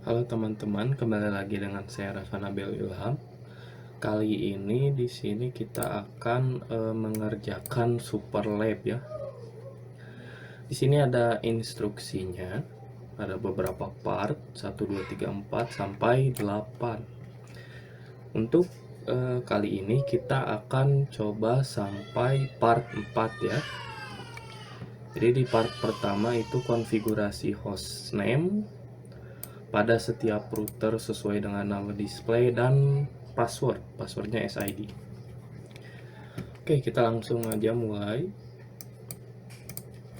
Halo teman-teman, kembali lagi dengan saya Rafa Nabil Ilham. Kali ini di sini kita akan mengerjakan super lab ya. Di sini ada instruksinya, ada beberapa part 1 2 3 4 sampai 8. Untuk kali ini kita akan coba sampai part 4 ya. Jadi di part pertama itu konfigurasi hostname pada setiap router sesuai dengan nama display dan passwordnya SID. Oke, kita langsung aja mulai.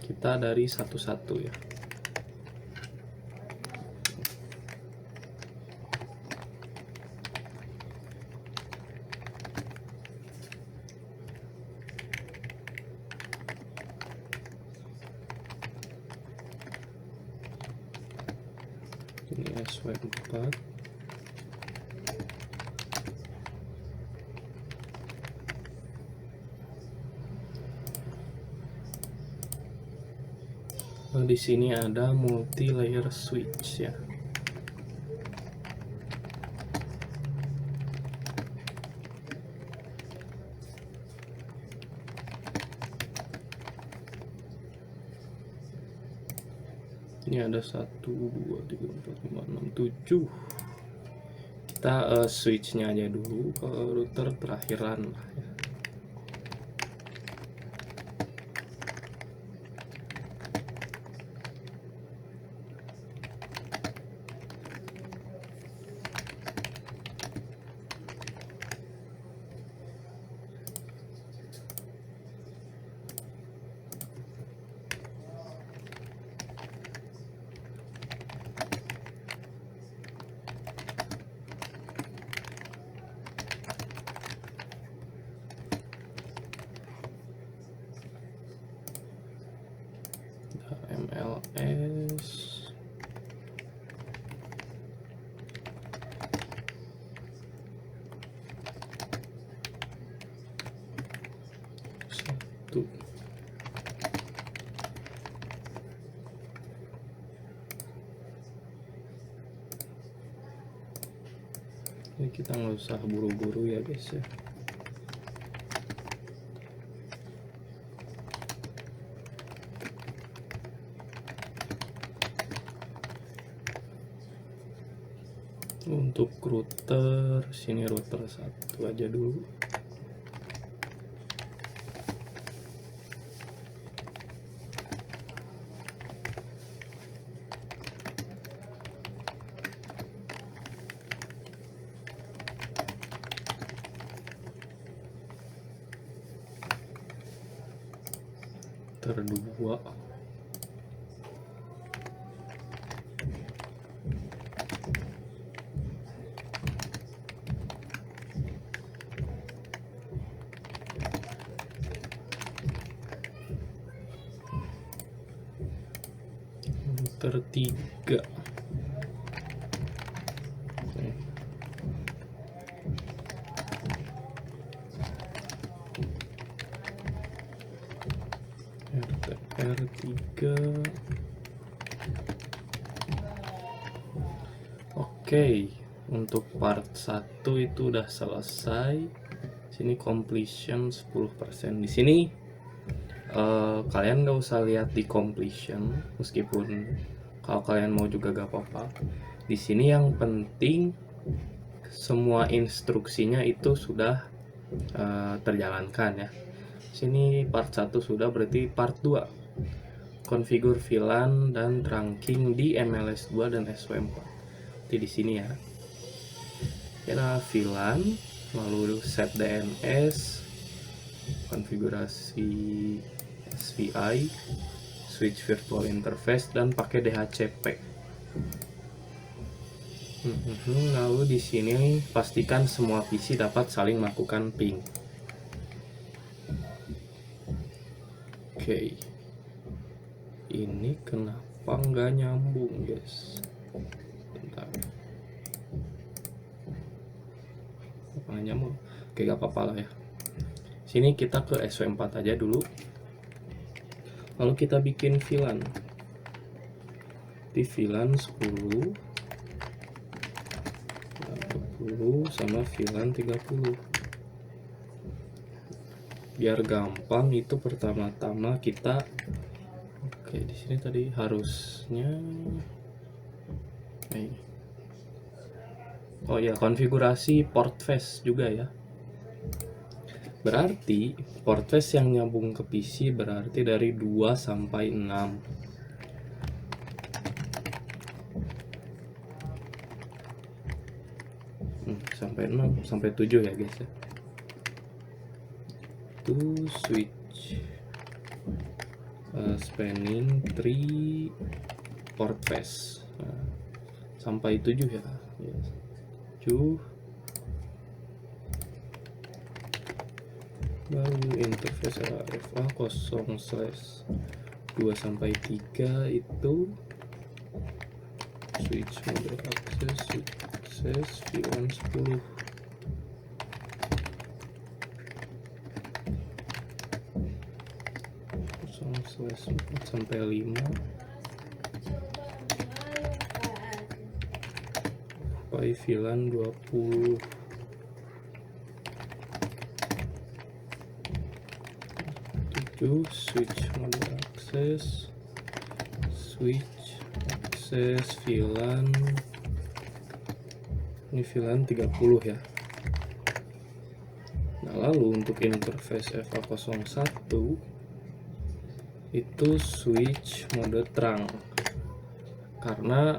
Kita dari satu-satu ya. Ini SW4. Nah, di sini ada multi layer switch ya. Ini ada 1 2 3 4 5 6 7. Kita switchnya aja dulu ke router terakhiran ya. MLS satu. Ini kita nggak usah buru-buru ya guys ya. Untuk router, sini router 1 aja dulu. Router 2. Router 3. RTR3. Oke, untuk part 1 itu udah selesai. Sini completion 10%. Di sini kalian nggak usah lihat di completion, meskipun kalau kalian mau juga gak apa-apa. Di sini yang penting semua instruksinya itu sudah terjalankan ya. Sini part 1 sudah, berarti part 2 konfigur VLAN dan trunking di MLS2 dan SW4. Jadi di sini ya. Kita VLAN, lalu set DNS, konfigurasi SVI, switch virtual interface, dan pakai DHCP. Lalu di sini pastikan semua PC dapat saling melakukan ping. Oke. Ini kenapa nggak nyambung guys? Bentar. Nggak nyambung. Oke, gak apa-apa lah ya. Sini kita ke SW4 aja dulu. Lalu kita bikin VLAN. Di VLAN 10 30 sama VLAN 30. Biar gampang itu pertama-tama kita di sini tadi harusnya oh ya, konfigurasi port face juga ya. Berarti port face yang nyambung ke PC berarti dari 2 sampai 6. Sampai 6 sampai 7 ya guys ya. Itu switch spanning 3 port face. Sampai 7 ya. 7. Baru interface RFA 0/2 sampai 3 itu switch mode access VLAN 10. Sampai 5 sampai VLAN 20. Switch mode access VLAN, ini VLAN 30 ya. Nah, lalu untuk interface FA01 itu switch mode terang karena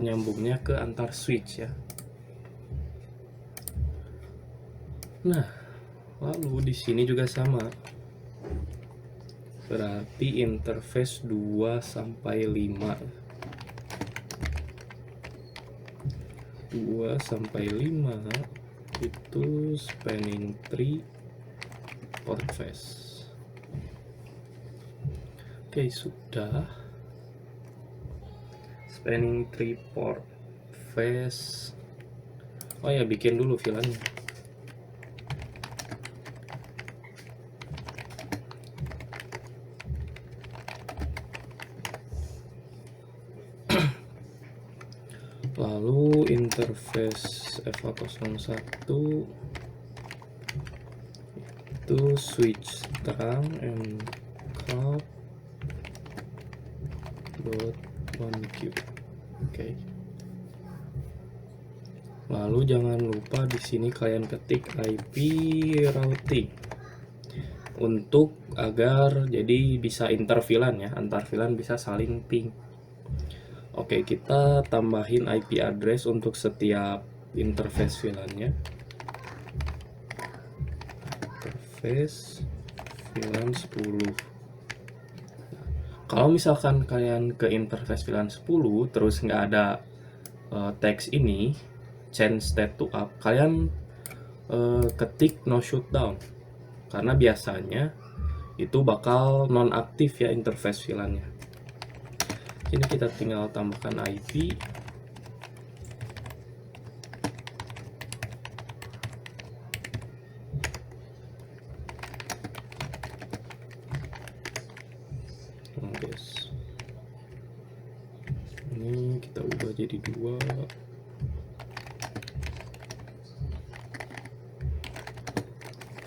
nyambungnya ke antar switch ya. Nah, lalu di sini juga sama. Berarti interface 2 sampai 5. 2 sampai 5 itu spanning 3 port face. Oke, sudah. Spanning 3 port face. Oh ya, bikin dulu VLAN-nya. Lalu interface FA01 itu switch terang and cloud .1Q. Oke. Lalu jangan lupa di sini kalian ketik IP routing untuk agar jadi bisa inter VLAN ya, antar VLAN bisa saling ping. Oke, kita tambahin IP address untuk setiap interface VLAN-nya. Interface VLAN 10. Kalau misalkan kalian ke interface VLAN 10 terus nggak ada teks ini change state to up, kalian ketik no shutdown karena biasanya itu bakal non aktif ya interface VLAN-nya. Ini kita tinggal tambahkan IP. Guys, ini kita ubah jadi 2.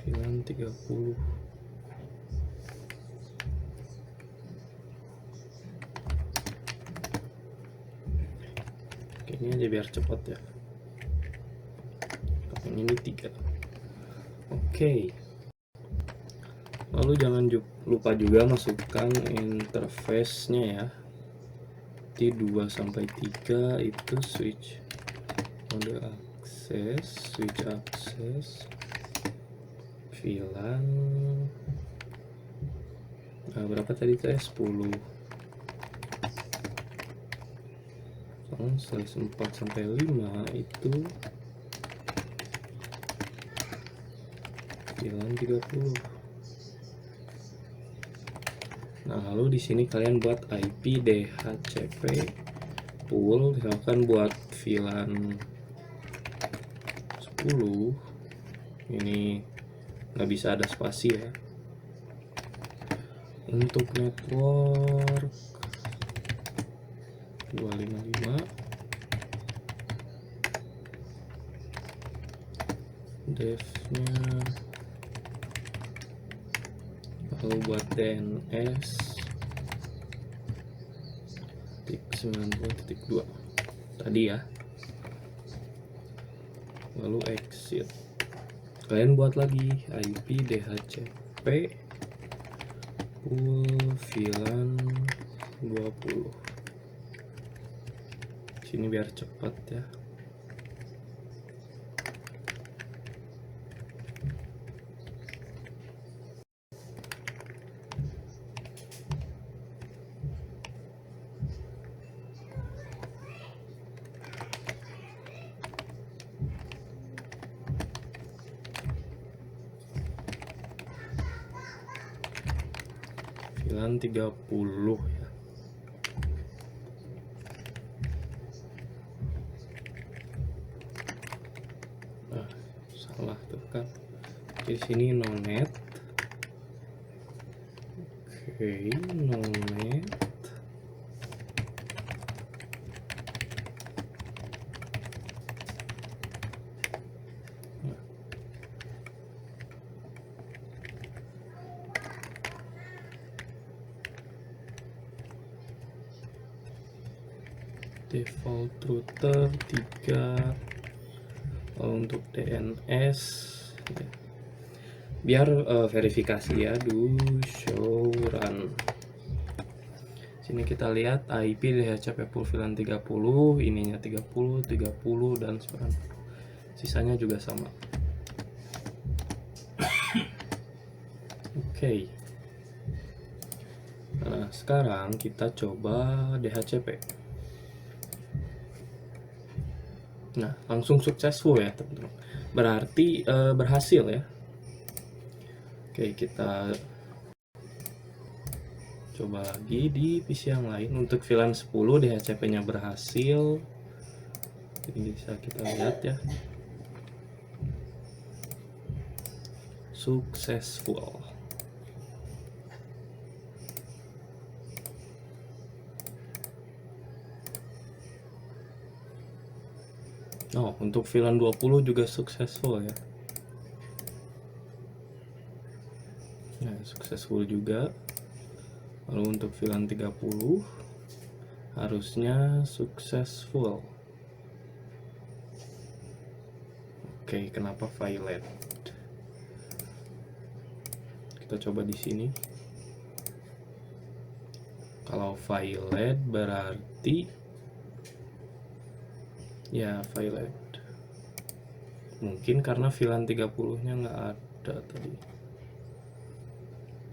VLAN 30. Ini aja biar cepat ya. Yang ini 3. Oke. Lalu jangan lupa juga masukkan interface-nya ya. Di 2 sampai 3 itu switch mode access, VLAN. Nah, berapa tadi saya 10. 4 sampai 5 itu VLAN 30. Nah, lalu di sini kalian buat IP DHCP pool, misalkan buat VLAN 10 ini nggak bisa ada spasi ya. Untuk network 255 devnya, lalu buat DNS titik 90.2 tadi ya, lalu exit. Kalian buat lagi IP DHCP full VLAN 20. Sini biar cepat ya. VLAN 30 ya. Nah, salah tuh kan. Di sini no net. Oke, no net. Default router 3. Untuk DNS ya. Biar verifikasi ya, do show run. Sini kita lihat IP DHCP full VLAN 30, ininya 30, 30 dan 90. Sisanya juga sama. Oke. Nah, sekarang kita coba DHCP. Nah, langsung successful ya teman-teman. Berarti berhasil ya. Oke, kita coba lagi di PC yang lain. Untuk VLAN 10 DHCP-nya berhasil. Ini bisa kita lihat ya. Successful. Oh, untuk VLAN 20 juga successful ya. Nah, successful juga. Lalu untuk VLAN 30 harusnya successful. Oke, kenapa violate? Kita coba di sini. Kalau violate berarti ya violate. Mungkin karena VLAN 30-nya nggak ada tadi.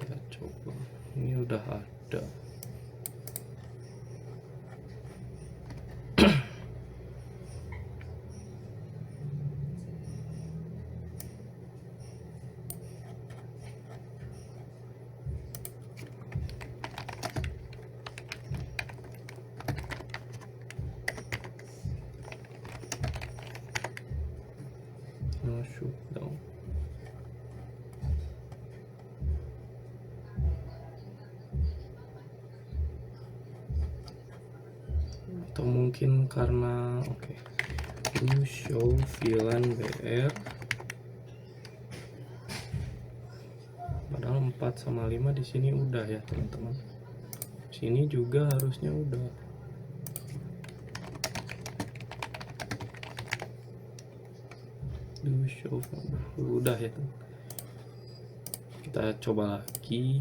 Kita coba. Ini udah ada. No shutdown. Atau mungkin karena to show VLAN BR, padahal 4 sama 5 di sini udah ya teman-teman. Sini juga harusnya udah. To show udah ya teman. Kita coba lagi.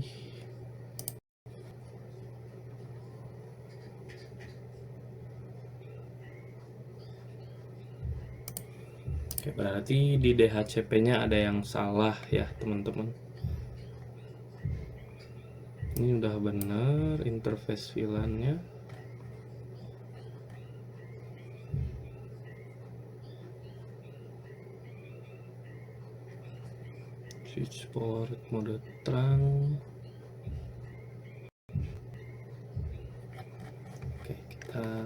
Oke, berarti di DHCP-nya ada yang salah ya teman-teman. Ini udah bener interface VLAN-nya. Switchboard mode terang. Oke, kita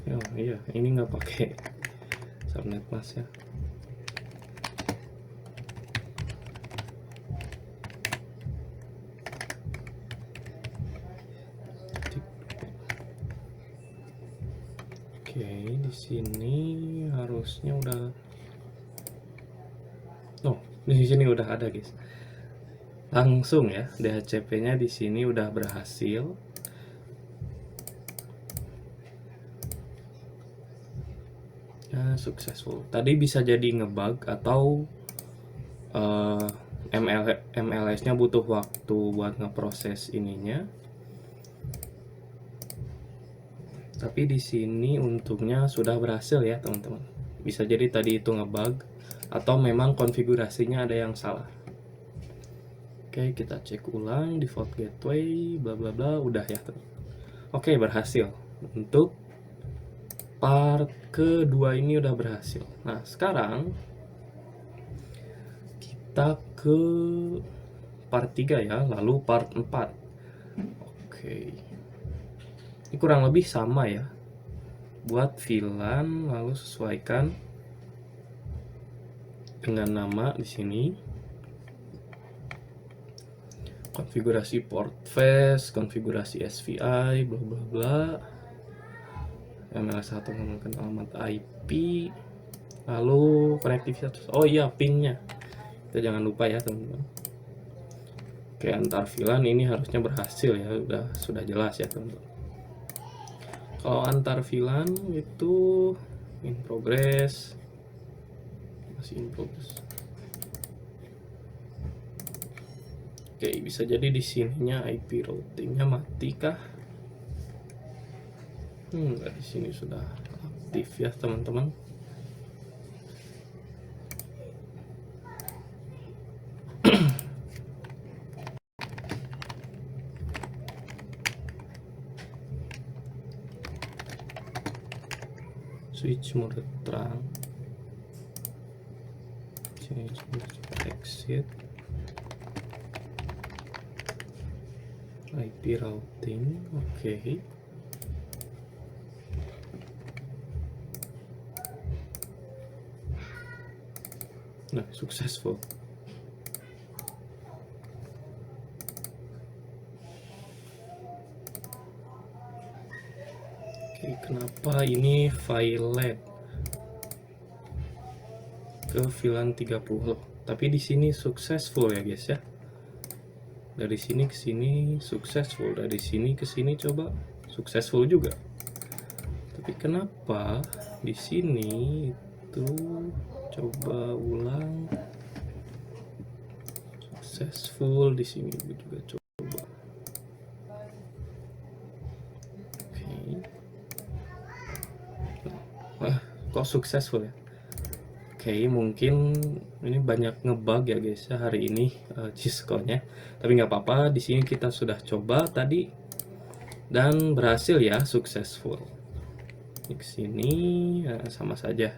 Oh iya, ini nggak pakai subnet mask ya. Oke, di sini harusnya udah. Oh, di sini udah ada, guys. Langsung ya, DHCP-nya di sini udah berhasil. Ya, successful. Tadi bisa jadi ngebug atau MLS-nya butuh waktu buat ngeproses ininya. Tapi di sini untungnya sudah berhasil ya, teman-teman. Bisa jadi tadi itu ngebug atau memang konfigurasinya ada yang salah. Oke, kita cek ulang default gateway bla bla bla, udah ya, teman. Oke, berhasil. Untuk part kedua ini udah berhasil. Nah, sekarang kita ke part 3 ya, lalu part 4. Oke. Ini kurang lebih sama ya. Buat VLAN lalu sesuaikan dengan nama di sini. Konfigurasi port face, konfigurasi SVI, bla bla bla. MLS1 menggunakan alamat IP, lalu konektivitas. Oh iya, pingnya. Kita jangan lupa ya, teman-teman. Oke, antar VLAN ini harusnya berhasil ya, sudah jelas ya, teman-teman. Kalau antar VLAN itu in progress, masih in progress. Oke, bisa jadi di sininya IP routingnya mati kah? Enggak, di sini sudah aktif ya, teman-teman. Switch mode terang. Sini exit. IP routing, oke. Nah, successful. Oke, kenapa ini violet ke VLAN 30? Tapi di sini successful ya, guys ya. Dari sini ke sini successful, dari sini ke sini coba successful juga. Tapi kenapa di sini itu coba ulang successful, di sini juga coba. Oke. Wah, kok successful ya? Oke, mungkin ini banyak ngebug ya, guys ya, hari ini Cisco-nya. Tapi nggak apa-apa, di sini kita sudah coba tadi dan berhasil ya, successful. Di sini ya, sama saja.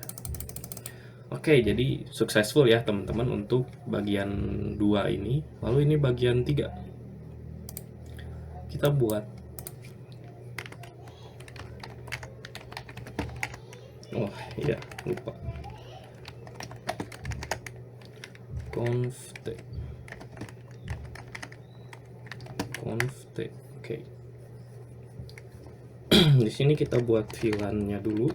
Oke, jadi successful ya, teman-teman, untuk bagian 2 ini. Lalu ini bagian 3. Kita buat. Oh iya, lupa. Conft. Oke. Di sini kita buat VLAN-nya dulu.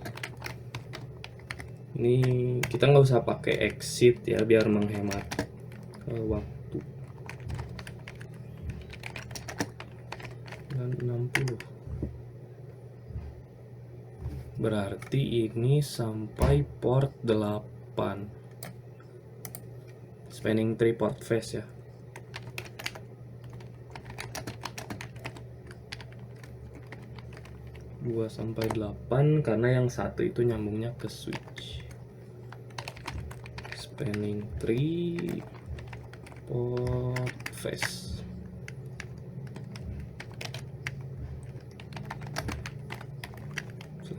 Ini kita nggak usah pakai exit ya, biar menghemat waktu. Dan 60. Berarti ini sampai port 8. Spanning tree port face ya. Dua sampai 8 karena yang satu itu nyambungnya ke switch. Spanning tree port face.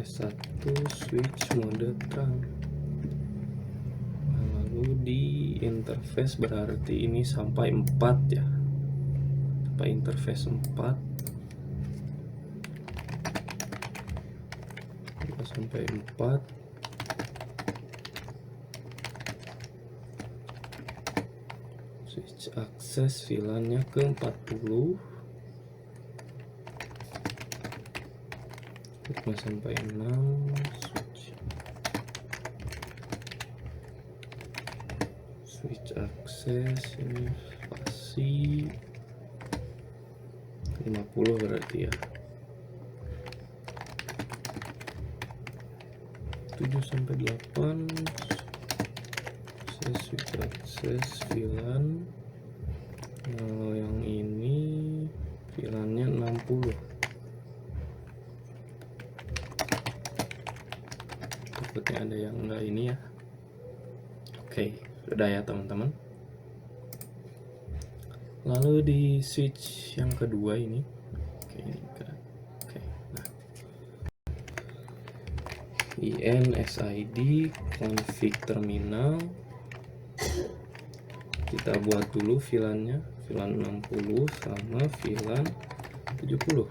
Satu switch mode terang. Lalu di interface berarti ini sampai 4 ya, sampai interface 4. sampai 4. Switch akses VLAN-nya ke 40. 5 sampai 6. Switch akses ini spasi 50 berarti ya. 7 sampai 8. Switch akses VLAN. Kalau yang ini VLAN-nya 60. Takutnya ada yang enggak ini ya. Oke, sudah ya teman-teman. Lalu di switch yang kedua ini, nah, IN/SID config terminal. Kita buat dulu VLAN-nya, VLAN 60 sama VLAN 70.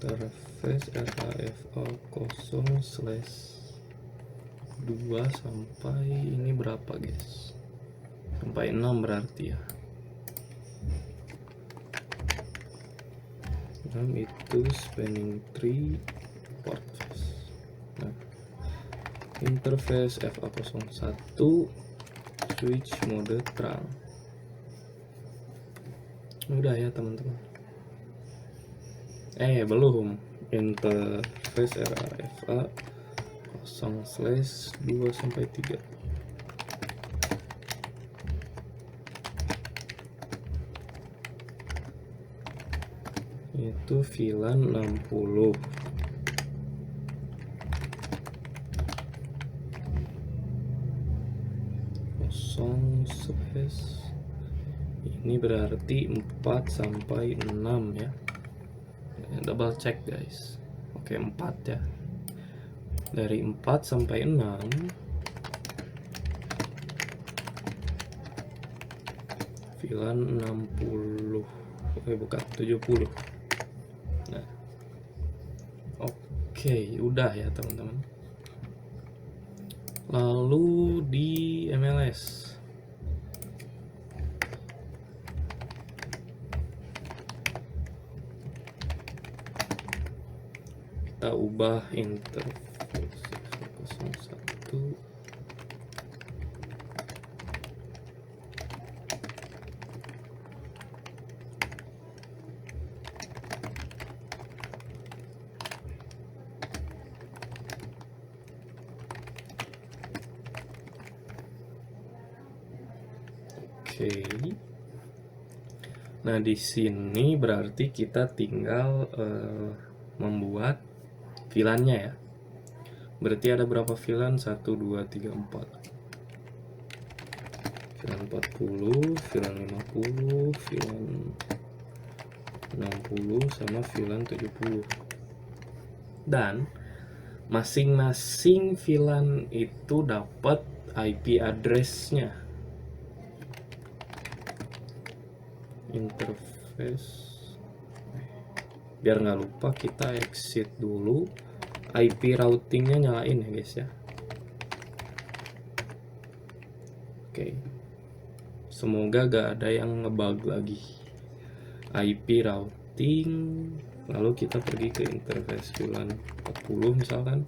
Interface RAFA 0/2 sampai ini berapa guys? Sampai 6 berarti ya. 6 itu spanning tree port face. Nah, interface FA01 switch mode terang. Udah ya teman-teman. Belum. Interface RAFA 0/2 sampai 3. Itu VLAN 60. Ini berarti 4 sampai 6 ya. Double check guys. Oke, 4 ya. Dari 4 sampai 6 VLAN 60. Bukan 70. Nah. Oke, udah ya teman-teman. Lalu di MLS kita ubah interface 01. Oke. Nah, di sini berarti kita tinggal membuat VLAN-nya ya. Berarti ada berapa VLAN? 1 2 3 4. VLAN 40, VLAN 50, VLAN 60 sama VLAN 70. Dan masing-masing VLAN itu dapat IP address-nya. Interface, biar nggak lupa kita exit dulu, IP routingnya nyalain ya guys ya. Oke, semoga gak ada yang ngebug lagi. IP routing, lalu kita pergi ke interface VLAN 40 misalkan.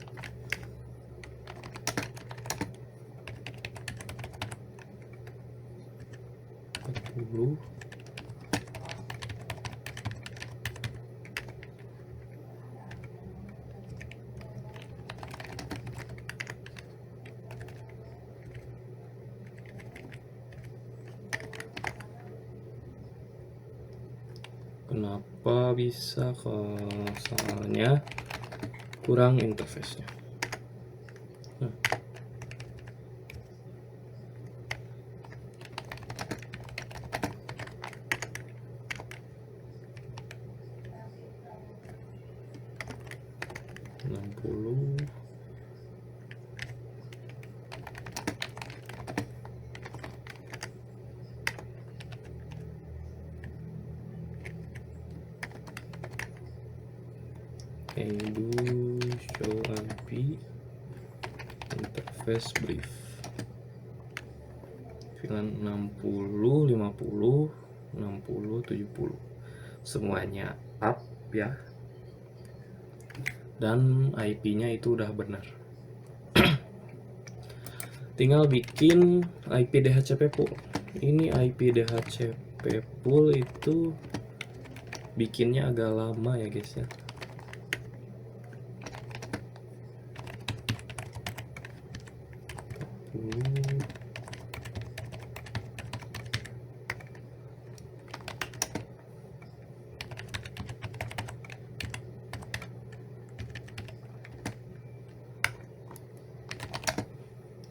Kenapa bisa? Soalnya kurang interface-nya. Nah. Oke, do show IP interface brief. VLAN 60, 50, 60, 70. Semuanya up ya. Dan IP-nya itu udah benar. Tinggal bikin IP DHCP pool. Ini IP DHCP pool itu bikinnya agak lama ya guys ya.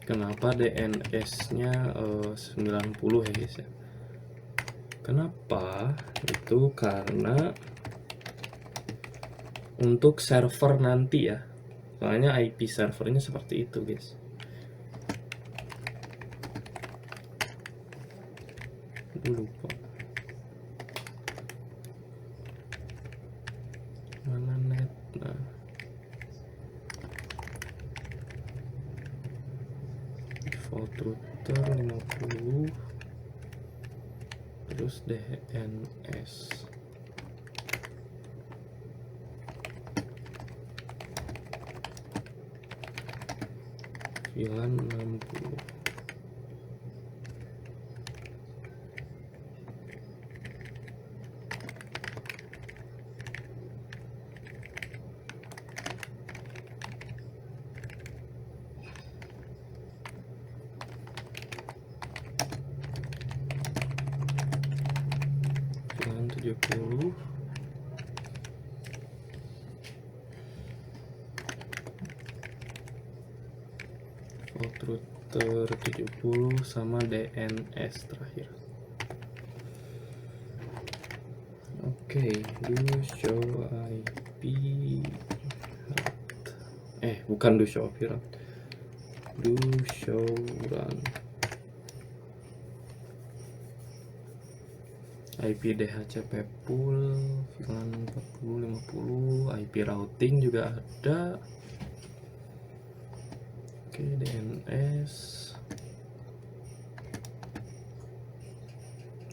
Kenapa DNS-nya 90 ya guys ya? Kenapa? Itu karena untuk server nanti ya. Soalnya IP servernya seperti itu guys. Lupa. Mana net? Nah. Default router 50. Terus DNS. VLAN 60. VLAN 70. Default router 70 sama DNS terakhir. Oke, do show IP route. Bukan do show IP route. Do show run. IP DHCP pool, VLAN 40, 50, IP routing juga ada. Oke, DNS.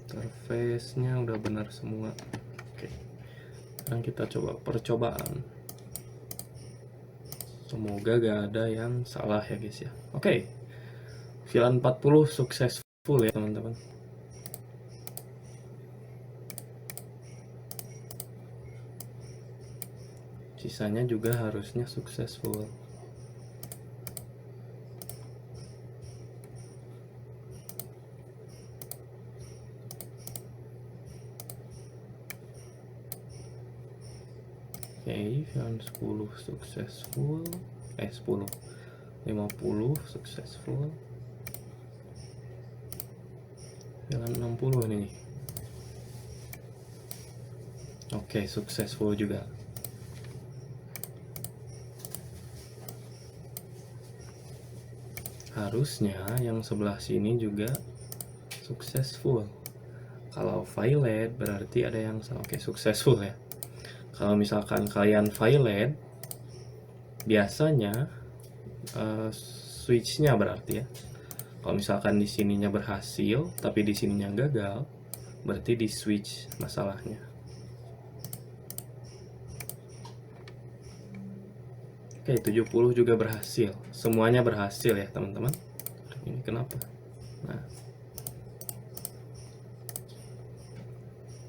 Interface-nya udah benar semua. Oke. Sekarang kita coba percobaan. Semoga gak ada yang salah ya guys ya. Oke. VLAN 40 successful ya teman-teman. Sisanya juga harusnya successful. Oke, VLAN 10 successful. 10 50 successful. VLAN 60 nih. Oke, successful juga. Harusnya yang sebelah sini juga successful. Kalau violate berarti ada yang salah. Oke, successful ya. Kalau misalkan kalian violate, biasanya switch-nya berarti ya. Kalau misalkan di sininya berhasil, tapi di sininya gagal, berarti di switch masalahnya. Oke, 70 juga berhasil. Semuanya berhasil ya, teman-teman. Ini kenapa? Nah.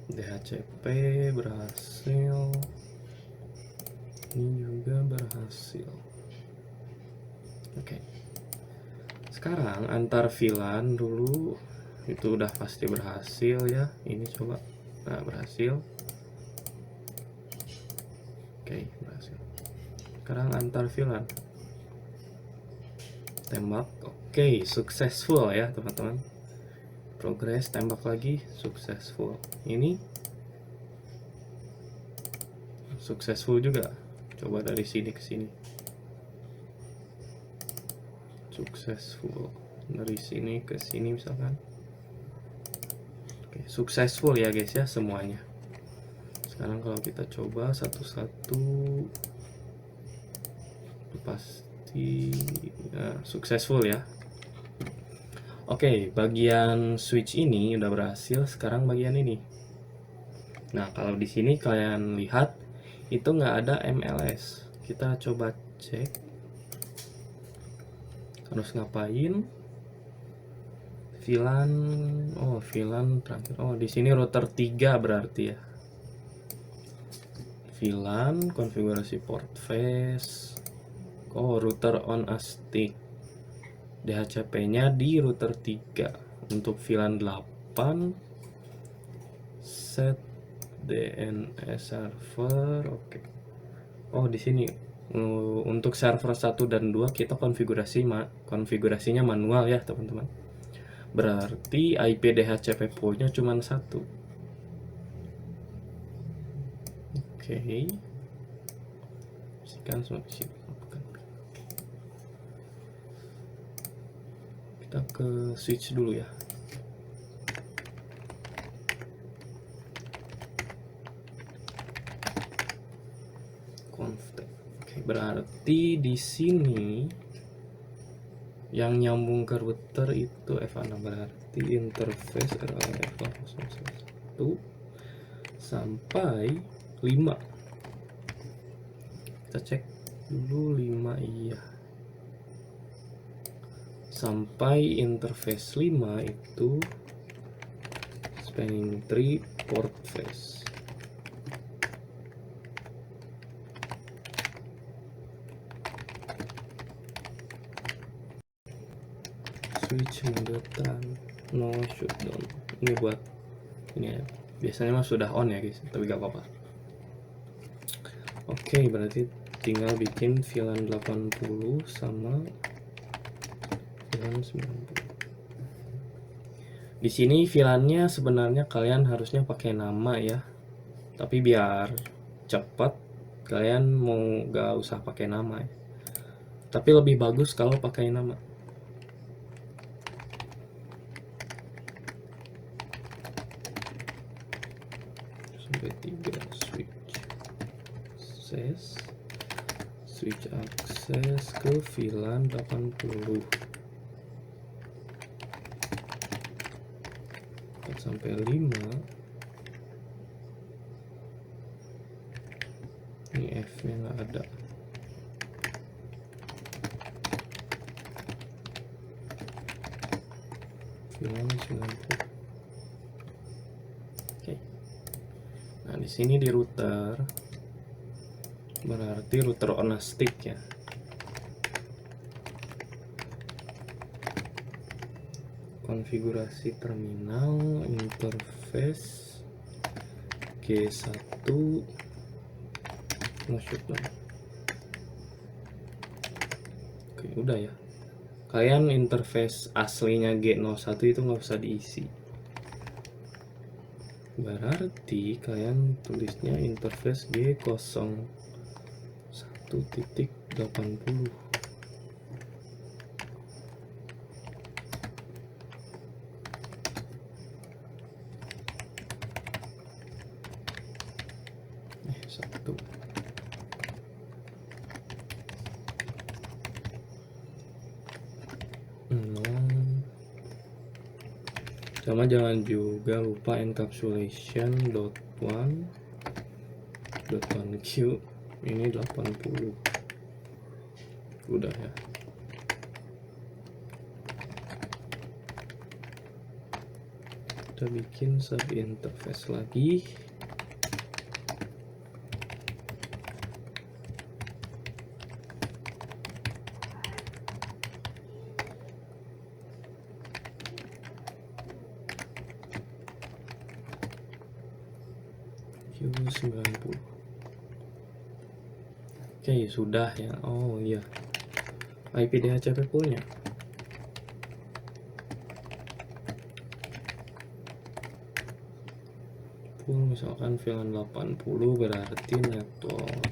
DHCP berhasil. Ini juga berhasil. Oke. Sekarang antar VLAN dulu itu udah pasti berhasil ya. Ini coba. Nah, berhasil. Oke, berhasil. Sekarang antar VLAN. Tembak. Oke, successful ya, teman-teman. Progress, tembak lagi, successful. Ini successful juga. Coba dari sini ke sini. Successful. Dari sini ke sini misalkan. Oke, successful ya guys ya semuanya. Sekarang kalau kita coba satu-satu. pasti successful ya. Oke, bagian switch ini udah berhasil. Sekarang bagian ini. Nah, kalau di sini kalian lihat itu nggak ada MLS. Kita coba cek harus ngapain. VLAN terakhir. Oh, di sini router 3 berarti ya. VLAN, konfigurasi port face. Oh, router on a stick. DHCP-nya di router 3. Untuk VLAN 8 set DNS server. Oke. Oh, di sini untuk server 1 dan 2 kita konfigurasinya manual ya, teman-teman. Berarti IP DHCP poolnya cuma 1. Oke. Kita ke switch dulu ya. Config. Oke, berarti di sini yang nyambung ke router itu F6, berarti interface RAF1 sampai 5. Kita cek dulu 5, iya. Sampai interface 5 itu spanning tree port face. Switch mode no shutdown. Ini buat ini ya. Biasanya mah sudah on ya guys, tapi gak apa-apa. Oke, berarti tinggal bikin VLAN 80 sama VLAN 90. Di sini VLAN-nya sebenarnya kalian harusnya pakai nama ya. Tapi biar cepat kalian mau gak usah pakai nama ya. Tapi lebih bagus kalau pakai nama. Switch akses ke VLAN 80 sampai 5. Ini F nya nggak ada. VLAN 90. Oke. Nah, di sini di router berarti router on a stick ya. Konfigurasi terminal, interface G1 shutdown. Oke, udah ya. Kalian interface aslinya G01 itu nggak usah diisi. Berarti kalian tulisnya interface G01.80. Satu. Sama jangan juga lupa encapsulation.1.1q ini 80. Udah ya. Kita bikin sub interface lagi. Q90. Oke, sudah ya. Oh iya. IP DHCP poolnya. Pool misalkan VLAN 80 berarti network.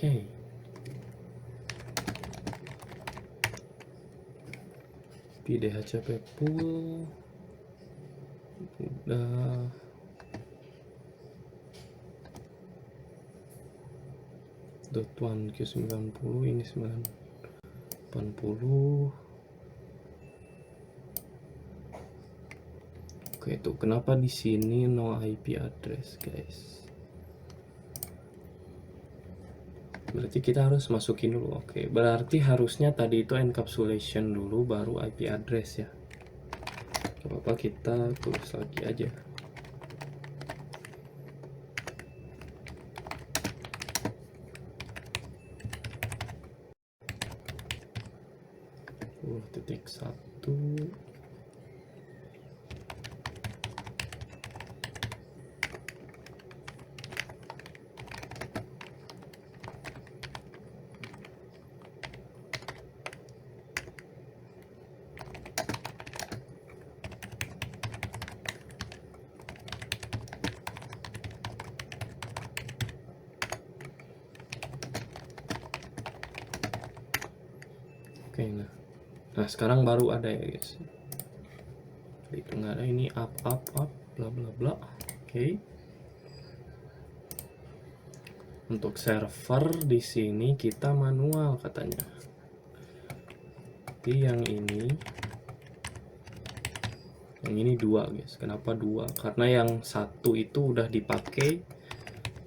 Oke. DHCP pool udah. .1 Q90 ini 980. Oke, tuh kenapa di sini no IP address, guys? Berarti kita harus masukin dulu. Oke, berarti harusnya tadi itu encapsulation dulu baru IP address ya. Gak apa-apa, kita tulis lagi aja. Titik 1. Oke, nah sekarang baru ada ya, guys. Itu nggak ada, ini up bla bla bla. Oke. Untuk server di sini kita manual katanya. Tapi yang ini 2, guys. Kenapa 2? Karena yang satu itu udah dipakai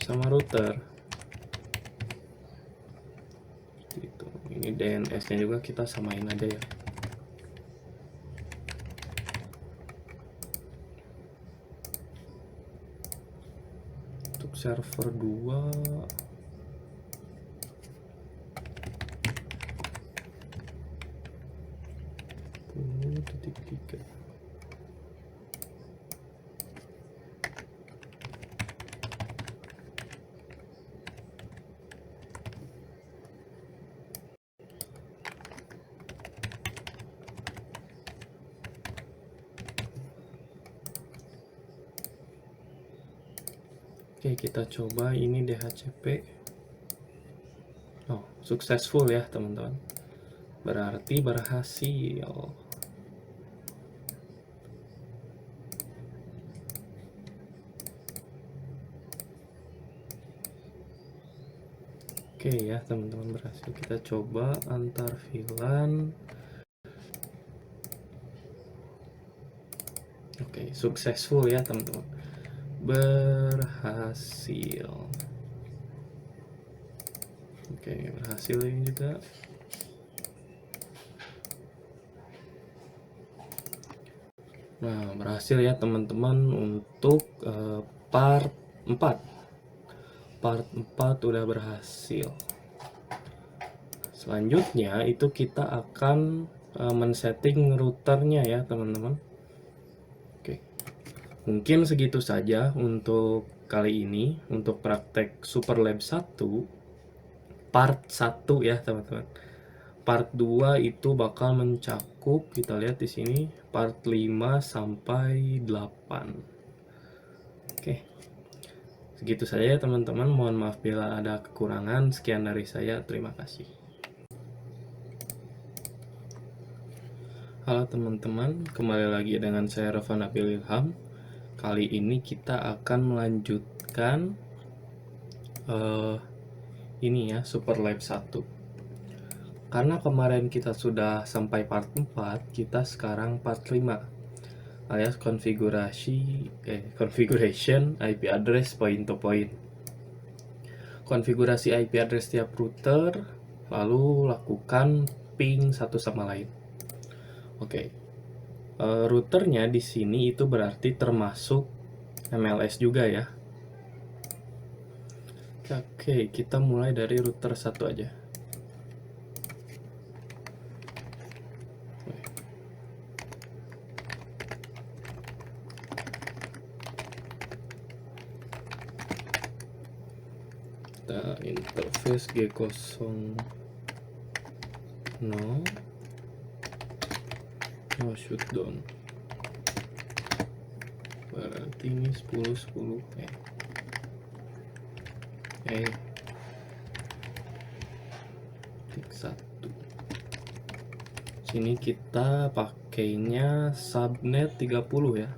sama router. Itu. Ini DNS-nya juga kita samain aja ya. Untuk server 2 10.3. Oke, kita coba ini DHCP. Oh, successful ya teman-teman. Berarti berhasil. Oke ya teman-teman, berhasil. Kita coba antar VLAN. Oke, successful ya teman-teman. Berhasil. Oke, berhasil ini juga. Nah, berhasil ya teman-teman untuk part 4. Part 4 udah berhasil. Selanjutnya itu kita akan men-setting routernya ya teman-teman. Oke. Mungkin segitu saja untuk kali ini, untuk praktek Superlab 1 part 1 ya teman-teman. Part 2 itu bakal mencakup, kita lihat di sini, part 5 sampai 8. Oke. Segitu saja ya teman-teman. Mohon maaf bila ada kekurangan. Sekian dari saya. Terima kasih. Halo teman-teman, kembali lagi dengan saya Rafa Nabil Ilham. Kali ini kita akan melanjutkan ini ya, Superlab 1. Karena kemarin kita sudah sampai part 4, kita sekarang part 5, alias configuration IP address point to point. Konfigurasi IP address tiap router, lalu lakukan ping satu sama lain. Oke. Routernya di sini itu berarti termasuk MLS juga ya. Oke, kita mulai dari router 1 aja. Kita interface G0 no shutdown. Berarti ini 10 10. Sini kita pakainya subnet 30 ya.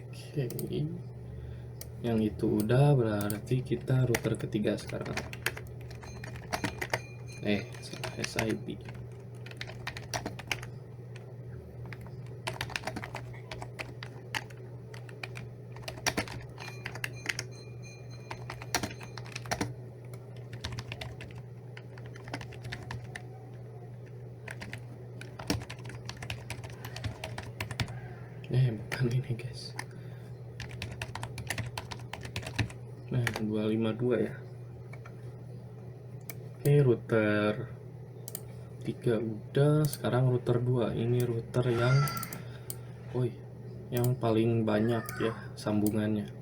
Oke. Yang itu udah, berarti kita router ketiga sekarang. SIP. Bukan ini guys. Nah, 252 ya. Oke, router 3 udah, sekarang router 2. Ini router yang paling banyak ya sambungannya.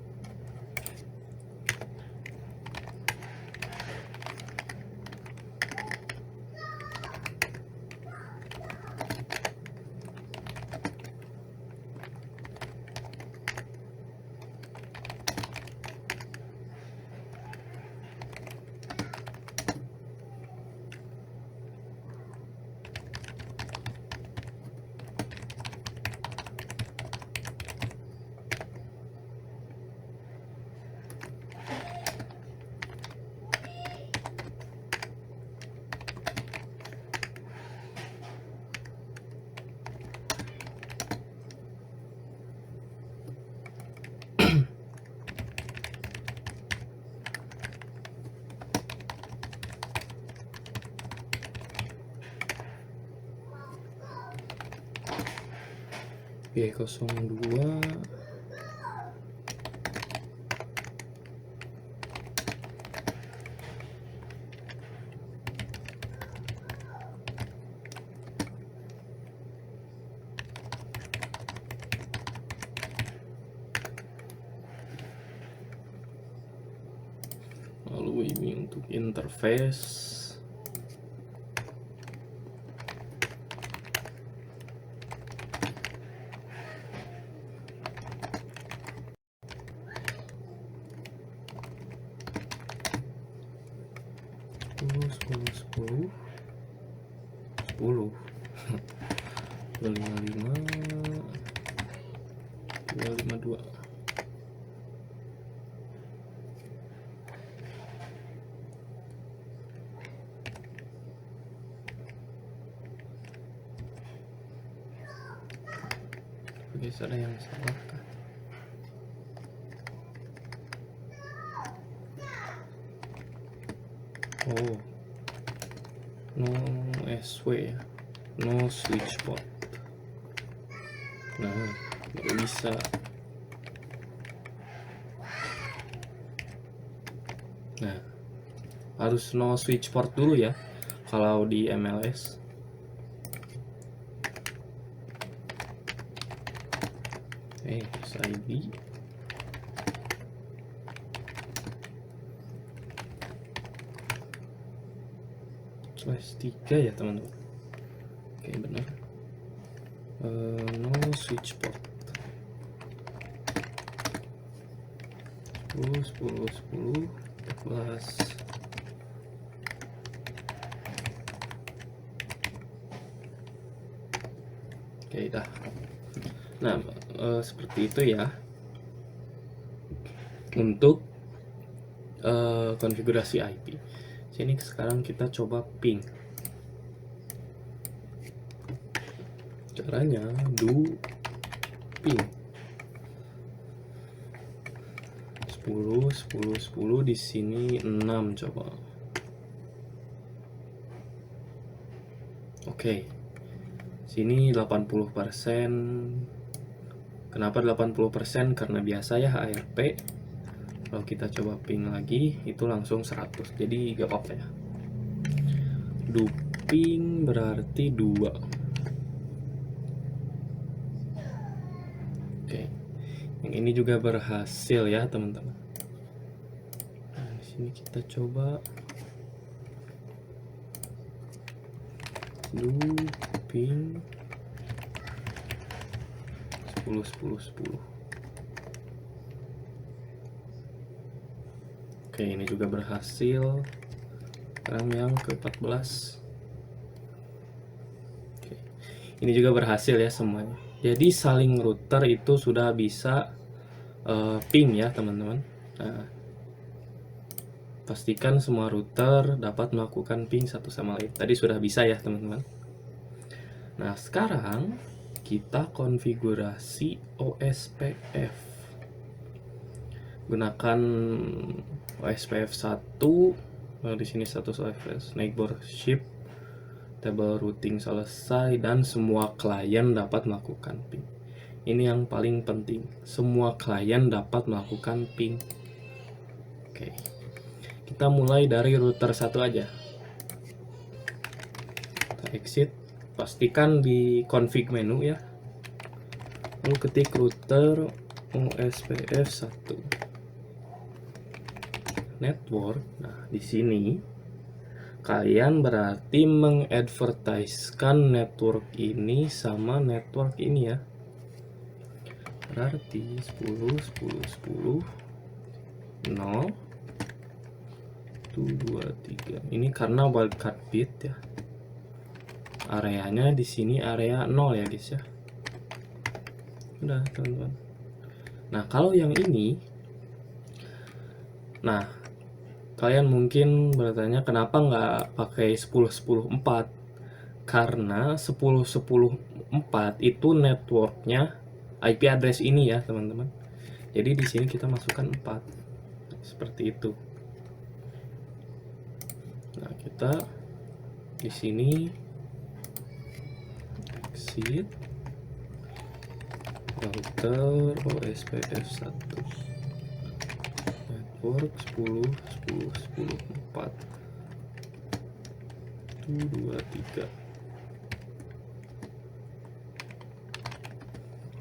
G02 lalu ini untuk interface. Sepuluh 252. Guys, ada yang salah kah? No SW ya, no switch port. Nah, nggak bisa. Nah, harus no switch port dulu ya kalau di MLS. SID. /3 ya teman-teman. Oke, benar. No switch port. 10 14. Oke, dah. Nah, seperti itu ya untuk konfigurasi IP. Sini sekarang kita coba ping. Caranya do ping 10 di sini 6 coba. Oke. Sini 80%. Kenapa 80%? Karena biasa ya ARP. Kalau kita coba ping lagi itu langsung 100. Jadi gak apa-apa ya. Do ping berarti 2. Oke. Yang ini juga berhasil ya teman-teman. Nah, di Sini kita coba do ping 10 10 10. Oke, ini juga berhasil. Sekarang yang ke-14. Oke. Ini juga berhasil ya semuanya. Jadi saling router itu sudah bisa ping ya teman-teman. Nah, pastikan semua router dapat melakukan ping satu sama lain. Tadi sudah bisa ya teman-teman. Nah, sekarang kita konfigurasi OSPF. Gunakan OSPF 1. Di sini status OSPF neighbor ship, table routing selesai, dan semua klien dapat melakukan ping. Ini yang paling penting, semua klien dapat melakukan ping. Oke, kita mulai dari router 1 aja. Kita exit, pastikan di config menu ya, lalu ketik router OSPF 1 network. Nah, di sini kalian berarti mengadvertiskan network ini sama network ini ya. Berarti 10 10 10 0 1 2 3. Ini karena wildcard bit ya. Areanya di sini area 0 ya guys ya. Udah teman-teman. Nah, kalau yang ini, nah kalian mungkin bertanya kenapa nggak pakai 10 10 4? Karena 10 10 4 itu networknya IP address ini ya teman-teman. Jadi di sini kita masukkan 4 seperti itu. Nah, kita di sini exit router OSPF 1 network 10 10 10 4 1 2 3,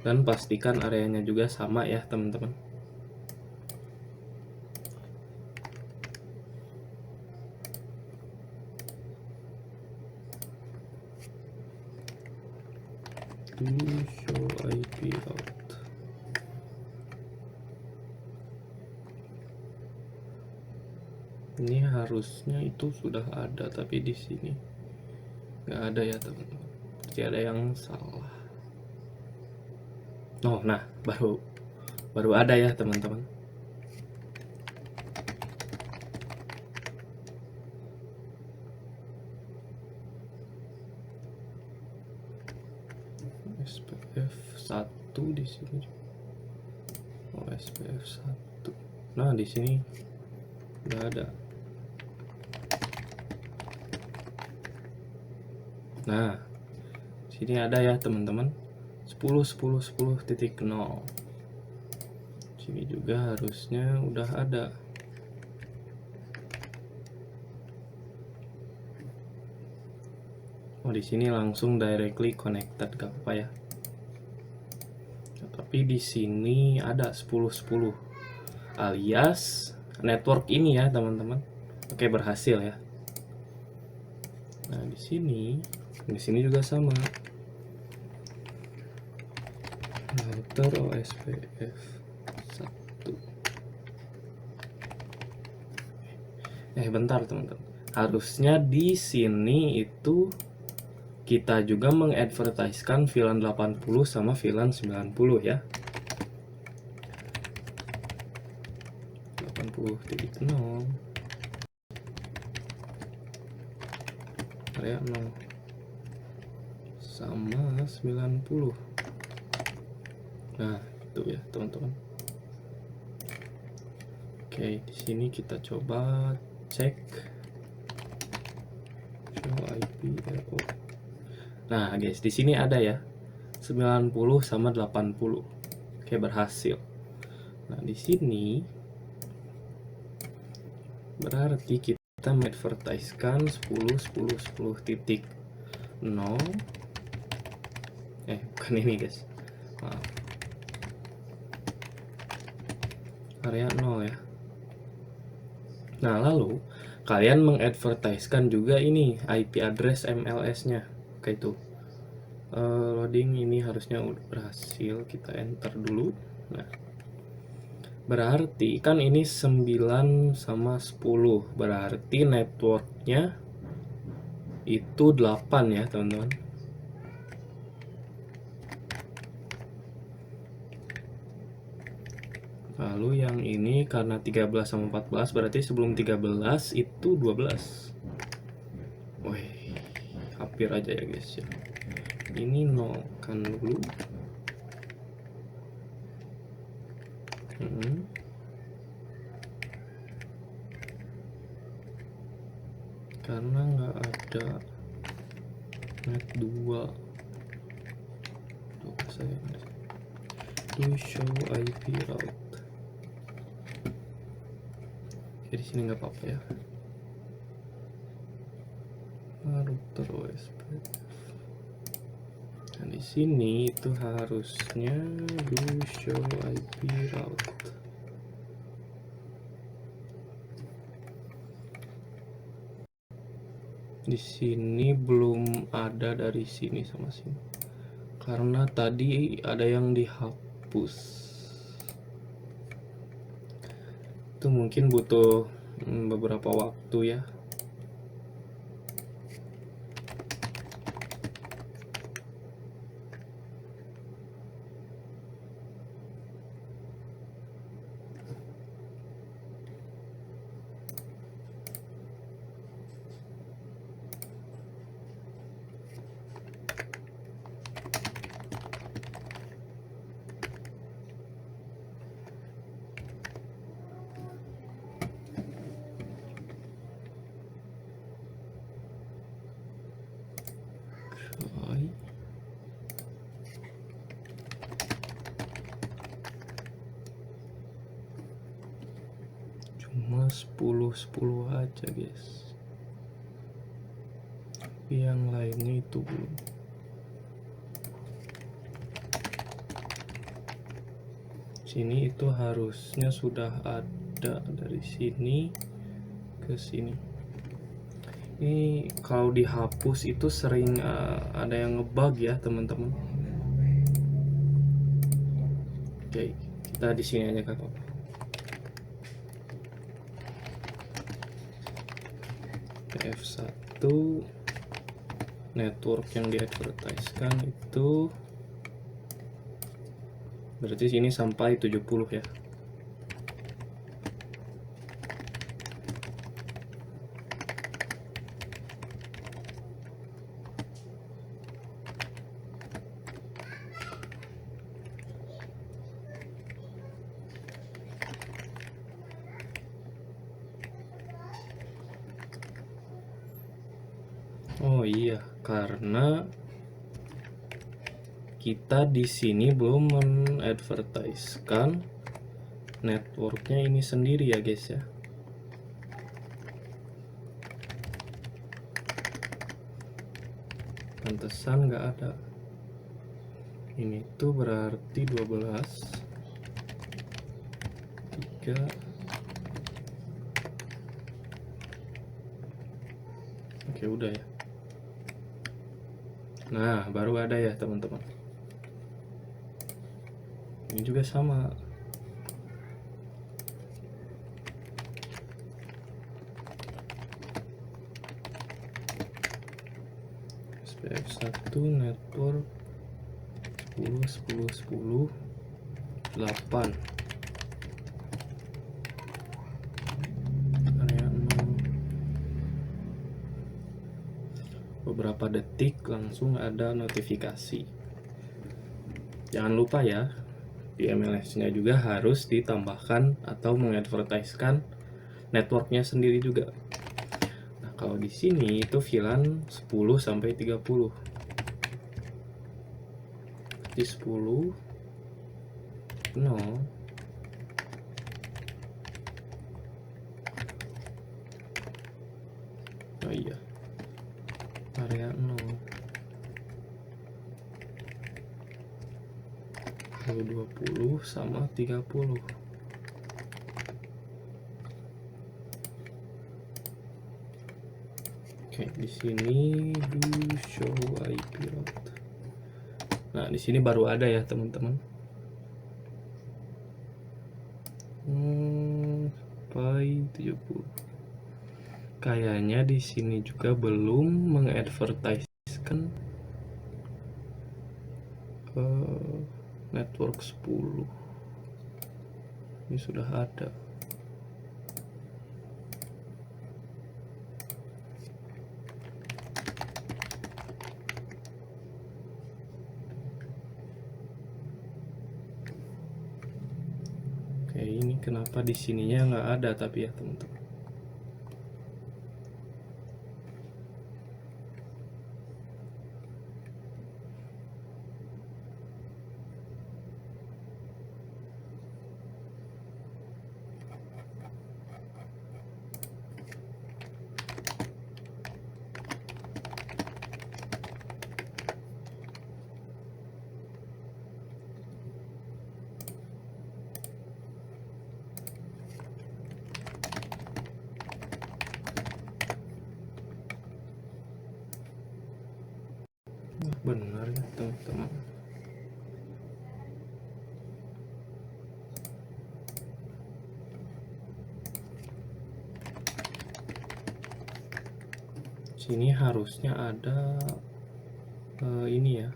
dan pastikan areanya juga sama ya teman-teman. Show IP out. Ini harusnya itu sudah ada, tapi di sini nggak ada ya teman-teman. Pasti ada yang salah. Oh, nah baru ada ya teman-teman. SPF 1 di sini. Oh, SPF 1. Nah, di sini udah ada. Nah, sini ada ya teman-teman. 10 10 10.0. Sini juga harusnya udah ada. Oh, di sini langsung directly connected, gak apa-apa ya. Tapi di sini ada 10 10 alias network ini ya teman-teman. Oke, berhasil ya. Nah, di sini juga sama. Router OSPF 1. Bentar teman-teman. Harusnya di sini itu kita juga mengadvertiskan VLAN 80 sama VLAN 90 ya. 80.0 area 0 sama 90. Nah, itu ya teman-teman. Oke, di sini kita coba cek show IP RO. Nah, guys, di sini ada ya 90 sama 80. Oke, berhasil. Nah, di sini berarti kita mengadvertiskan 10 10 10.0. Bukan ini guys, maaf, area 0 ya. Nah, lalu kalian mengadvertisekan juga ini IP address MLS-nya. Oke, itu loading ini harusnya udah berhasil, kita enter dulu. Nah, berarti kan ini 9 sama 10, berarti networknya itu 8 ya teman-teman. Lalu yang ini karena 13 sama 14, berarti sebelum 13 itu 12. Wih, hampir aja ya guys ya. Ini 0 kan dulu. Karena nggak ada net 2 saya to show IP route. Jadi sini nggak apa-apa ya. Router OSP. Nah, di sini itu harusnya do show IP route. Di sini belum ada dari sini sama sini. Karena tadi ada yang dihapus. Itu mungkin butuh beberapa waktu ya. Cuma 10 aja guys, tapi yang lainnya itu belum. Sini itu harusnya sudah ada dari sini ke sini. Ini kalau dihapus itu sering ada yang ngebug ya teman-teman. Oke, kita di sini aja kakak. F1 network yang diadvertisekan itu berarti sini sampai 70 ya. Oh iya, karena kita di sini belum mengadvertisekan networknya ini sendiri ya guys ya. Pantesan nggak ada. Ini tuh berarti 12 3. Oke, udah ya. Nah, baru ada ya teman-teman. Ini juga sama. SPF1 network 10 10 10 8. Area 0. Beberapa detik langsung ada notifikasi. Jangan lupa ya, di MLS-nya juga harus ditambahkan atau mengadvertisekan networknya sendiri juga. Nah, kalau di sini itu VLAN 10 sampai 30. Di 10 0 oh iya, area 0 20 sama 30. Oke, di sini do show IP route. Nah, di sini baru ada ya, teman-teman. By 70. Kayaknya di sini juga belum mengadvertiskan network 10. Ini sudah ada. Oke, ini kenapa di sininya nggak ada tapi ya, teman-teman. Benar ya, teman-teman. Sini harusnya ada ini ya.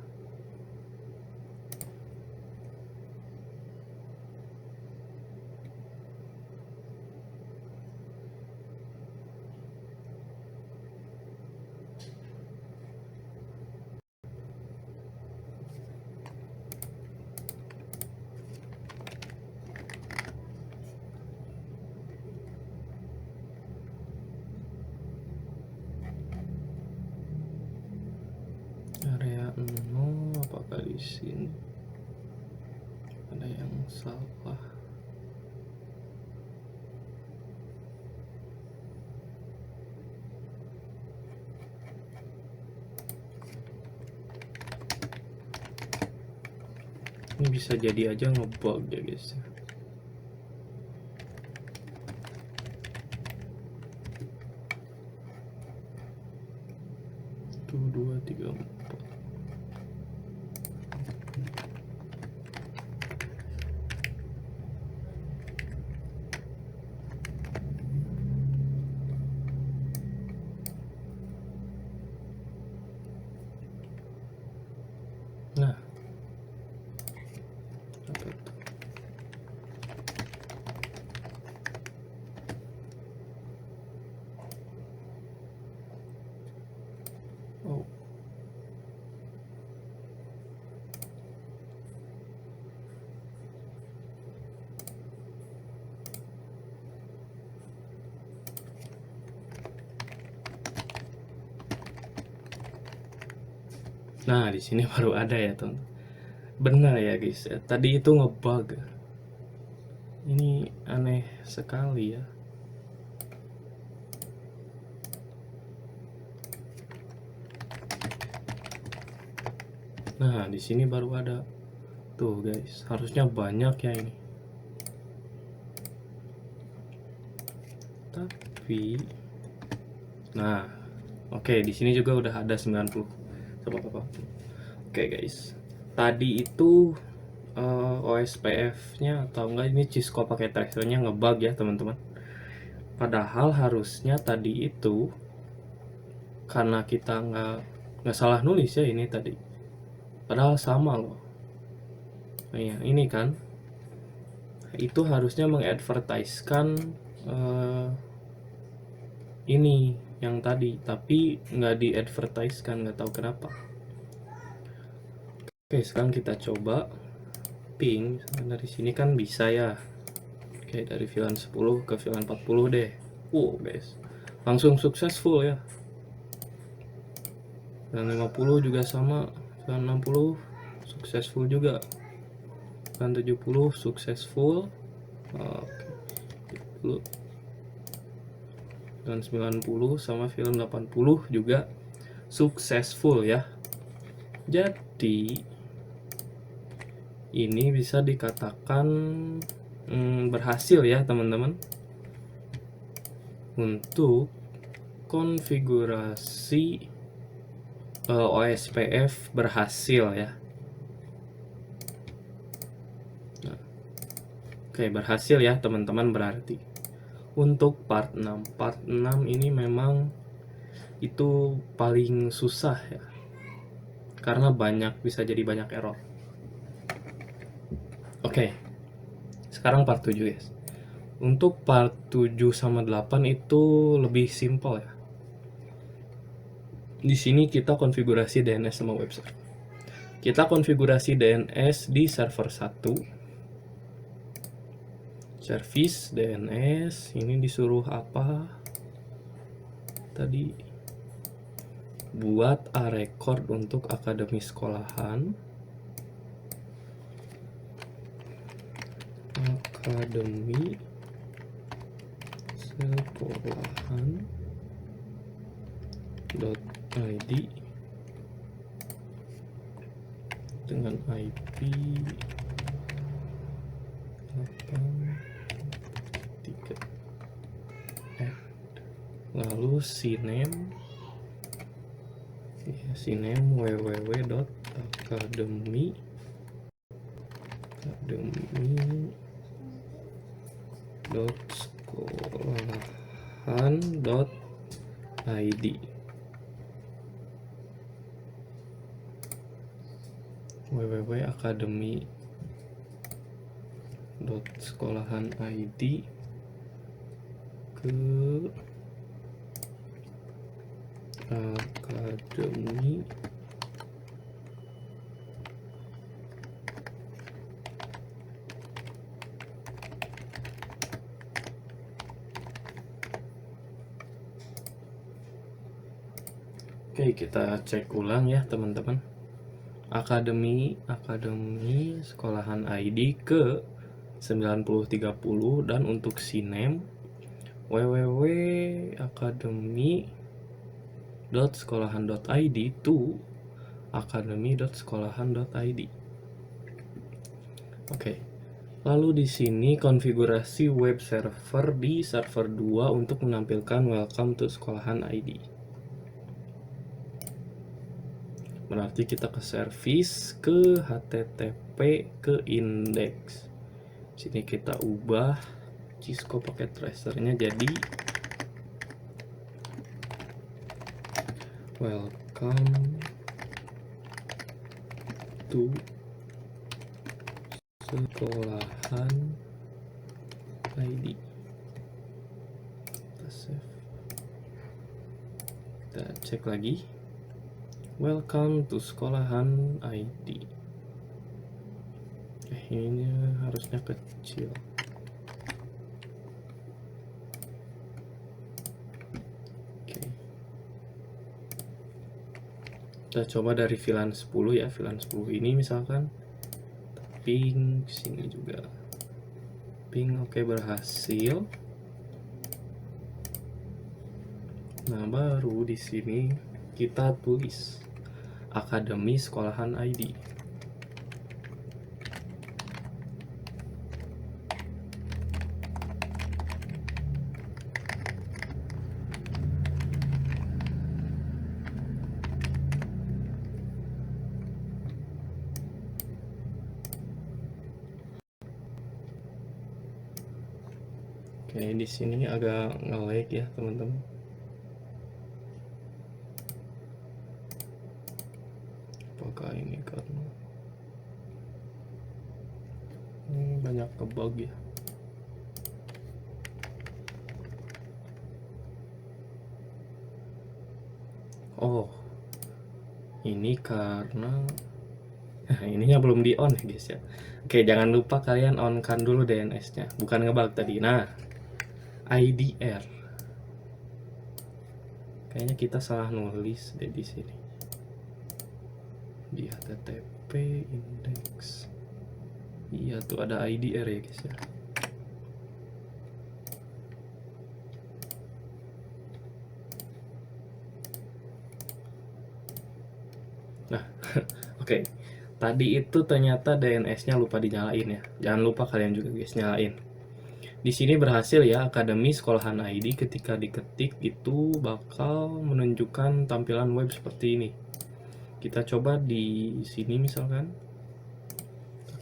Area 0, apakah di sini ada yang salah? Ini bisa jadi aja ngebug ya, guys. 1, 2, 3, 4. Nah, apa itu? Oh, nah di sini baru ada ya, teman. Benar ya, guys. Tadi itu ngebug. Ini aneh sekali ya. Nah, di sini baru ada. Tuh, guys. Harusnya banyak ya ini. Tapi nah, oke, di sini juga udah ada 90. Coba apa? Oke, guys. Tadi itu OSPF-nya atau enggak ini Cisco pakai tracernya ngebug ya, teman-teman. Padahal harusnya tadi itu karena kita nggak salah nulis ya ini tadi. Padahal sama loh. Nah, ya, ini kan itu harusnya mengadvertiskan ini yang tadi, tapi nggak diadvertiskan, nggak tahu kenapa. Oke, sekarang kita coba ping. Dari sini kan bisa ya. Oke, dari VLAN 10 ke VLAN 40 deh. Guys, langsung successful ya. Dan 50 juga sama. VLAN 60 successful juga. VLAN 70 successful. Oke, VLAN 90 sama VLAN 80 juga successful ya. Jadi ini bisa dikatakan berhasil ya, teman-teman, untuk konfigurasi OSPF berhasil ya. Nah, oke, berhasil ya teman-teman berarti. Untuk part 6 ini memang itu paling susah ya. Karena bisa jadi banyak error. Oke. Sekarang part 7 guys. Untuk part 7 sama 8 itu lebih simple ya. Di sini kita konfigurasi DNS sama web server. Kita konfigurasi DNS di server 1. Service DNS, ini disuruh apa? Tadi buat a record untuk akademi sekolahan. Akademi sekolahan .id dengan IP 83. Lalu CNAME ya, CNAME www.akademi.sekolahan.id www.akademi.sekolahan.id ke akademi Oke, kita cek ulang ya teman-teman. Akademi sekolahan ID ke 9030 dan untuk CNAME www.akademi.sekolahan.id to akademi.sekolahan.id. Oke. Lalu di sini konfigurasi web server di server 2 untuk menampilkan welcome to sekolahan ID. Berarti kita ke service, ke HTTP, ke index. Sini kita ubah Cisco paket tracernya jadi welcome to sekolahan ID. Kita save. Kita cek lagi. Welcome to sekolahan ID. Ini harusnya kecil. Oke. Kita coba dari VLAN 10 ya. VLAN 10 ini misalkan ping sini juga. Ping oke, berhasil. Nah, baru di sini kita tulis Akademi Sekolahan ID. Oke, di sini agak nge-lag ya, teman-teman. Apakah ini karena banyak kebug ya? Oh, ini karena ininya belum di on ya guys ya. Oke, jangan lupa kalian on kan dulu DNS-nya, bukan ngebug tadi. Nah, IDR. Kayaknya kita salah nulis deh di sini. Di HTTP index. Iya tuh ada IDR ya guys ya. Nah, oke. Tadi itu ternyata DNS-nya lupa dinyalain ya. Jangan lupa kalian juga guys nyalain. Di sini berhasil ya, Akademi Sekolahan ID ketika diketik itu bakal menunjukkan tampilan web seperti ini. Kita coba di sini misalkan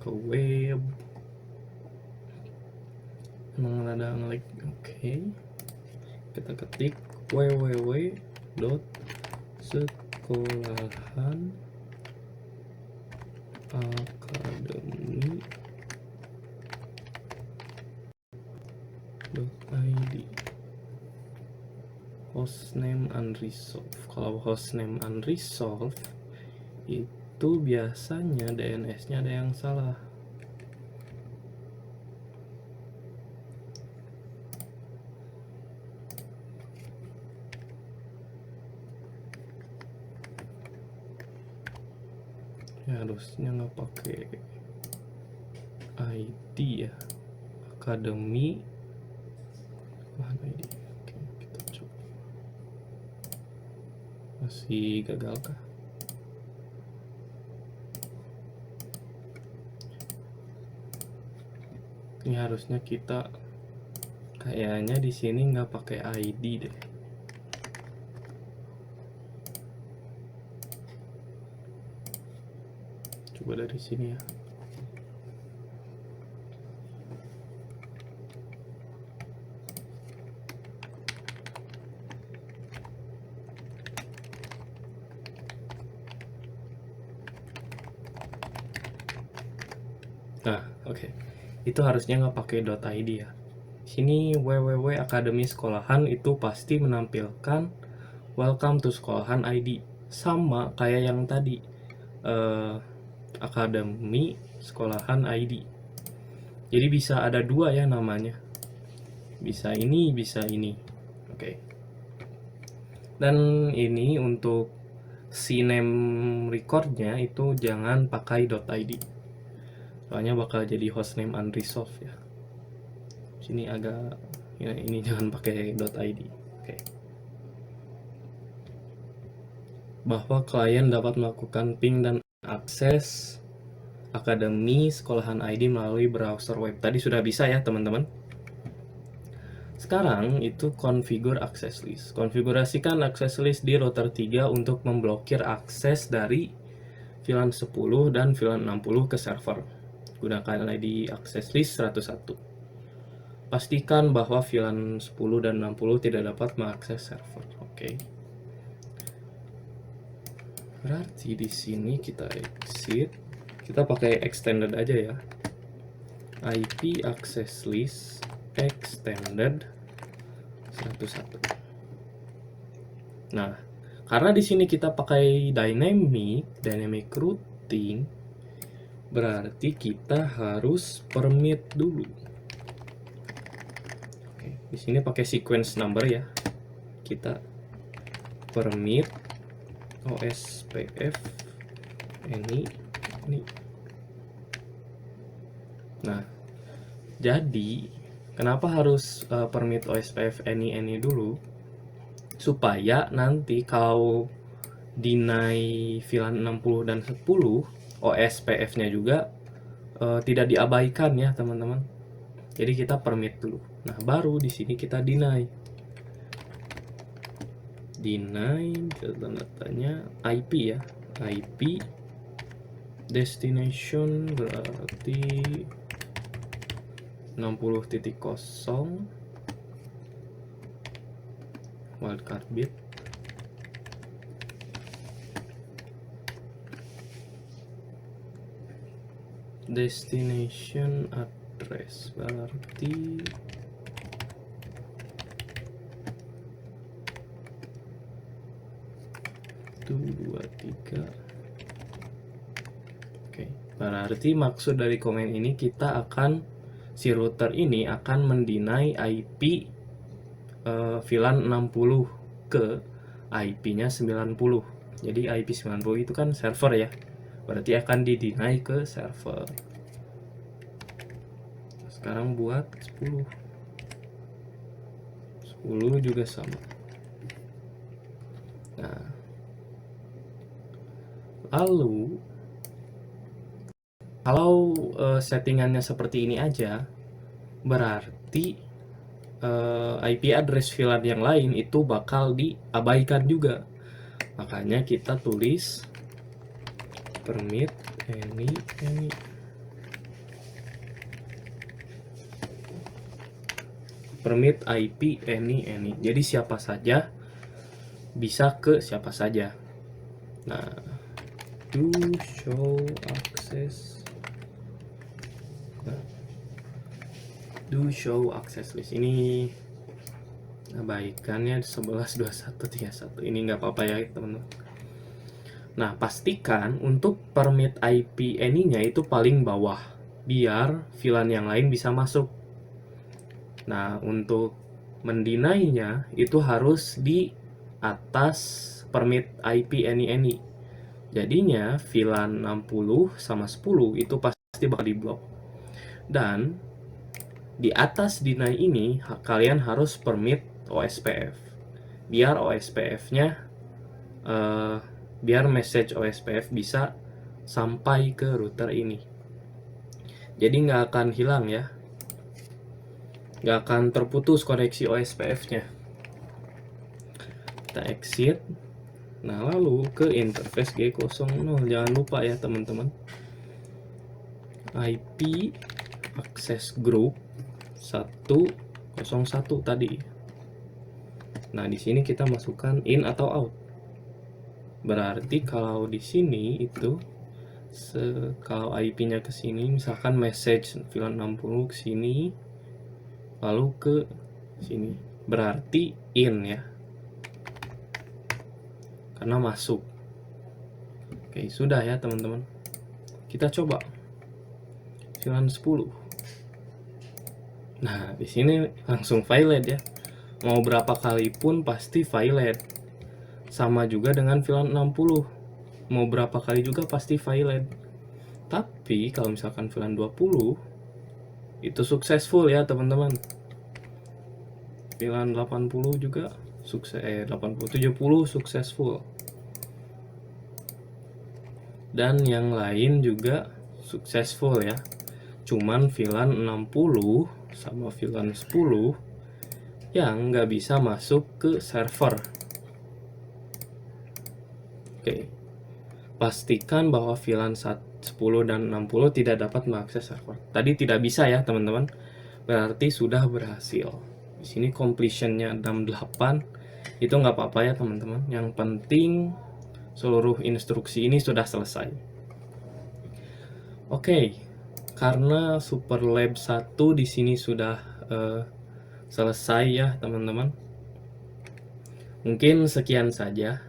ke web. Emang ada ngelik. Oke. Kita ketik www.sekolahanakademi.id. Hostname unresolved. Kalau hostname unresolved itu biasanya DNS-nya ada yang salah. Ya, harusnya nggak pakai ID ya, Akademi ID. Oke, kita coba. Masih gagal kah? Ini harusnya kita kayaknya di sini nggak pakai ID deh. Coba dari sini ya. Nah, oke. Itu harusnya nggak pakai .id ya. Sini www.akademi sekolahan itu pasti menampilkan welcome to sekolahan ID. Sama kayak yang tadi. Akademi sekolahan ID. Jadi bisa ada dua ya namanya. Bisa ini, bisa ini. Oke. Dan ini untuk CNAME recordnya itu jangan pakai .id. Soalnya bakal jadi hostname unresolved ya. Sini agak ya, ini jangan pakai .id. Oke. Bahwa klien dapat melakukan ping dan akses Akademi Sekolahan ID melalui browser web. Tadi sudah bisa ya teman-teman. Sekarang itu configure access list. Konfigurasikan access list di router 3 untuk memblokir akses dari VLAN 10 dan VLAN 60 ke server. Gunakan ID access list 101. Pastikan bahwa VLAN 10 dan 60 tidak dapat mengakses server. Oke. Berarti di sini kita exit. Kita pakai extended aja ya. IP access list extended 101. Nah, karena di sini kita pakai dynamic routing, berarti kita harus permit dulu. Oke, di sini pakai sequence number ya. Kita permit OSPF ini. Nah, jadi kenapa harus permit OSPF any dulu? Supaya nanti kalau deny VLAN 60 dan 10, OSPF-nya juga tidak diabaikan ya teman-teman. Jadi kita permit dulu. Nah, baru di sini kita deny. Deny datanya IP ya. IP destination berarti 60.0 wildcard bit. Destination address berarti 123. Oke, berarti maksud dari komen ini kita akan si router ini akan mendeny IP VLAN 60 ke IP-nya 90. Jadi IP 90 itu kan server ya. Berarti akan di-deny ke server. Sekarang buat 10. 10 juga sama. Nah, lalu kalau settingannya seperti ini aja, berarti berarti IP address VLAN yang lain itu bakal diabaikan juga. Makanya kita tulis permit any permit IP any. Jadi siapa saja bisa ke siapa saja. Nah, do show access. Nah, do show access list ini abaikannya 11.21.31. Ini nggak apa-apa ya teman-teman. Nah, pastikan untuk permit IP any-nya itu paling bawah biar VLAN yang lain bisa masuk. Nah, untuk mendinainya itu harus di atas permit IP any. Jadinya VLAN 60 sama 10 itu pasti bakal diblok. Dan di atas deny ini kalian harus permit OSPF. Biar OSPF-nya biar message OSPF bisa sampai ke router ini. Jadi nggak akan hilang ya. Nggak akan terputus koneksi OSPF-nya. Kita exit. Nah, lalu ke interface G00. Jangan lupa ya teman-teman. IP access group 101 tadi. Nah, di sini kita masukkan in atau out. Berarti kalau di sini itu kalau IP-nya ke sini, misalkan message VLAN 60 ke sini, lalu ke sini, berarti in ya, karena masuk. Oke, sudah ya teman-teman. Kita coba VLAN 10. Nah, di sini langsung violate ya. Mau berapa kali pun pasti violate. Sama juga dengan VLAN 60. Mau berapa kali juga pasti violate. Tapi kalau misalkan VLAN 20 itu successful ya teman-teman. VLAN 80 juga sukses 70 successful. Dan yang lain juga successful ya. Cuman VLAN 60 sama VLAN 10 yang nggak bisa masuk ke server. Oke. Pastikan bahwa VLAN 10 dan 60 tidak dapat mengakses server. Tadi tidak bisa ya teman-teman. Berarti sudah berhasil. Di sini completionnya 68. Itu nggak apa-apa ya teman-teman. Yang penting seluruh instruksi ini sudah selesai. Oke. Karena Super Lab 1 di sini sudah selesai ya teman-teman. Mungkin sekian saja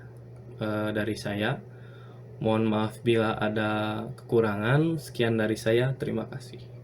dari saya. Mohon maaf bila ada kekurangan. Sekian dari saya. Terima kasih.